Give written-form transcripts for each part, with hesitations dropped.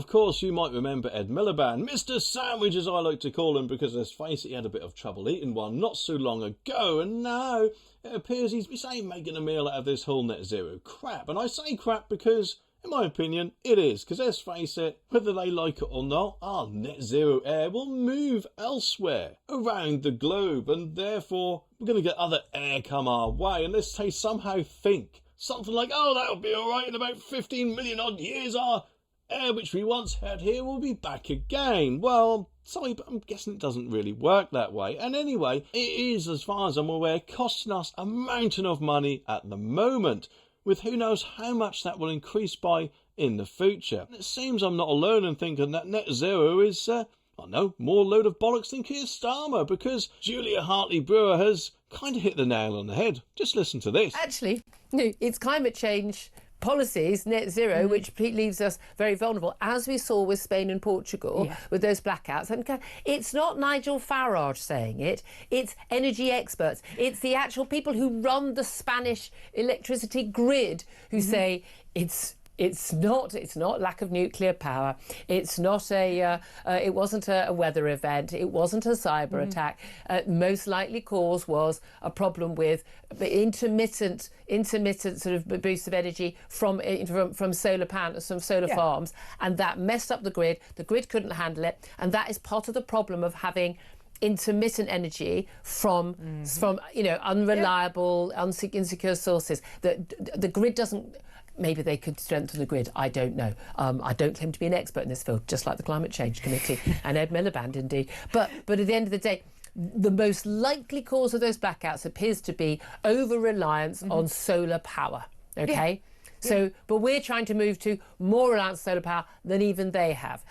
of course, you might remember Ed Miliband, Mr. Sandwich as I like to call him, because let's face it, he had a bit of trouble eating one not so long ago, and now it appears he's making a meal out of this whole net zero crap. And I say crap because, in my opinion, it is, because let's face it, whether they like it or not, our net zero air will move elsewhere around the globe, and therefore we're going to get other air come our way, and let's say somehow think something like, oh, that'll be alright in about 15 million odd years, our air which we once had here will be back again. Well, sorry, but I'm guessing it doesn't really work that way. And anyway, it is, as far as I'm aware, costing us a mountain of money at the moment, with who knows how much that will increase by in the future. And it seems I'm not alone in thinking that net zero is, more load of bollocks than Keir Starmer, because Julia Hartley-brewer has kind of hit the nail on the head. Just listen to this. Actually, no, it's climate change policies, net zero, which leaves us very vulnerable, as we saw with Spain and Portugal, with those blackouts. And it's not Nigel Farage saying it, it's energy experts. It's the actual people who run the Spanish electricity grid who say it's not lack of nuclear power. It's not it wasn't a weather event. It wasn't a cyber attack. Most likely cause was a problem with intermittent sort of boost of energy from solar panels, from solar farms, and that messed up the grid. The grid couldn't handle it, and that is part of the problem of having intermittent energy from unreliable, insecure sources. The grid doesn't. Maybe they could strengthen the grid. I don't know. I don't claim to be an expert in this field, just like the Climate Change Committee and Ed Miliband, indeed. But at the end of the day, the most likely cause of those blackouts appears to be over-reliance on solar power. Okay. So, but we're trying to move to more reliance on solar power than even they have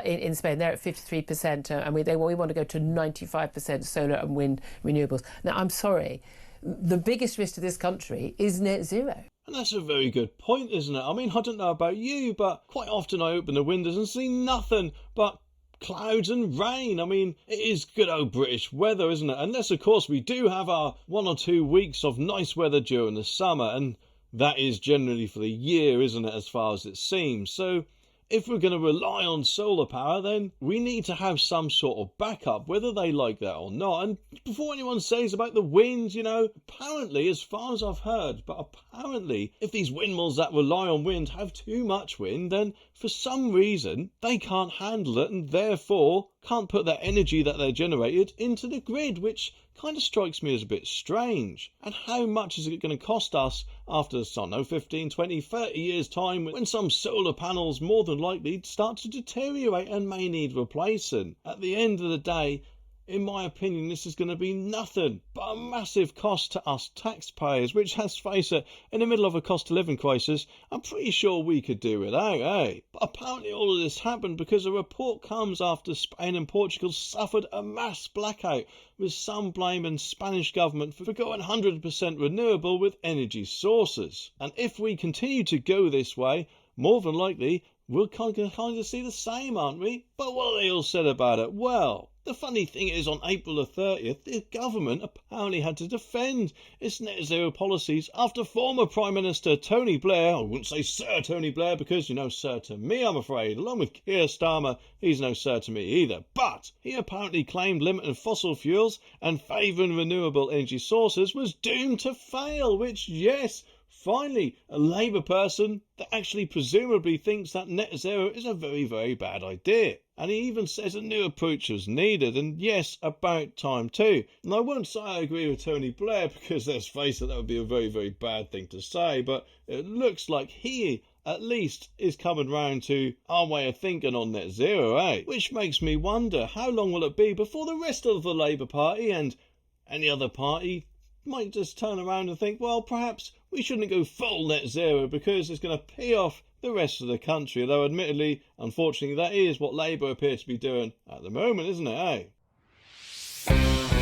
in Spain. They're at 53%, and we want to go to 95% solar and wind renewables. Now, I'm sorry, the biggest risk to this country is net zero. And that's a very good point, isn't it? I mean, I don't know about you, but quite often I open the windows and see nothing but clouds and rain. I mean, it is good old British weather, isn't it? Unless, of course, we do have our 1 or 2 weeks of nice weather during the summer, and that is generally for the year, isn't it, as far as it seems. So if we're going to rely on solar power, then we need to have some sort of backup, whether they like that or not. And before anyone says about the wind, apparently, as far as I've heard, but apparently, if these windmills that rely on wind have too much wind, then for some reason, they can't handle it and therefore can't put that energy that they're generated into the grid, which kind of strikes me as a bit strange. And how much is it going to cost us after, 15, 20, 30 years time, when some solar panels more than likely start to deteriorate and may need replacing? At the end of the day, in my opinion, this is going to be nothing but a massive cost to us taxpayers, which, let's face it, in the middle of a cost of living crisis, I'm pretty sure we could do without, eh? But apparently all of this happened because a report comes after Spain and Portugal suffered a mass blackout, with some blaming Spanish government for going 100% renewable with energy sources. And if we continue to go this way, more than likely, we'll kind of see the same, aren't we? But what have they all said about it? Well, the funny thing is, on April the 30th, the government apparently had to defend its net zero policies after former Prime Minister Tony Blair, I wouldn't say Sir Tony Blair because, sir to me, I'm afraid, along with Keir Starmer, he's no sir to me either, but he apparently claimed limiting fossil fuels and favouring renewable energy sources was doomed to fail, which, yes, finally, a Labour person that actually presumably thinks that net zero is a very, very bad idea. And he even says a new approach was needed, and yes, about time too. And I won't say I agree with Tony Blair, because let's face it, that would be a very, very bad thing to say, but it looks like he, at least, is coming round to our way of thinking on net zero, eh? Which makes me wonder, how long will it be before the rest of the Labour Party and any other party might just turn around and think, well, perhaps we shouldn't go full net zero because it's going to pay off the rest of the country, though admittedly, unfortunately, that is what Labour appear to be doing at the moment, isn't it, eh?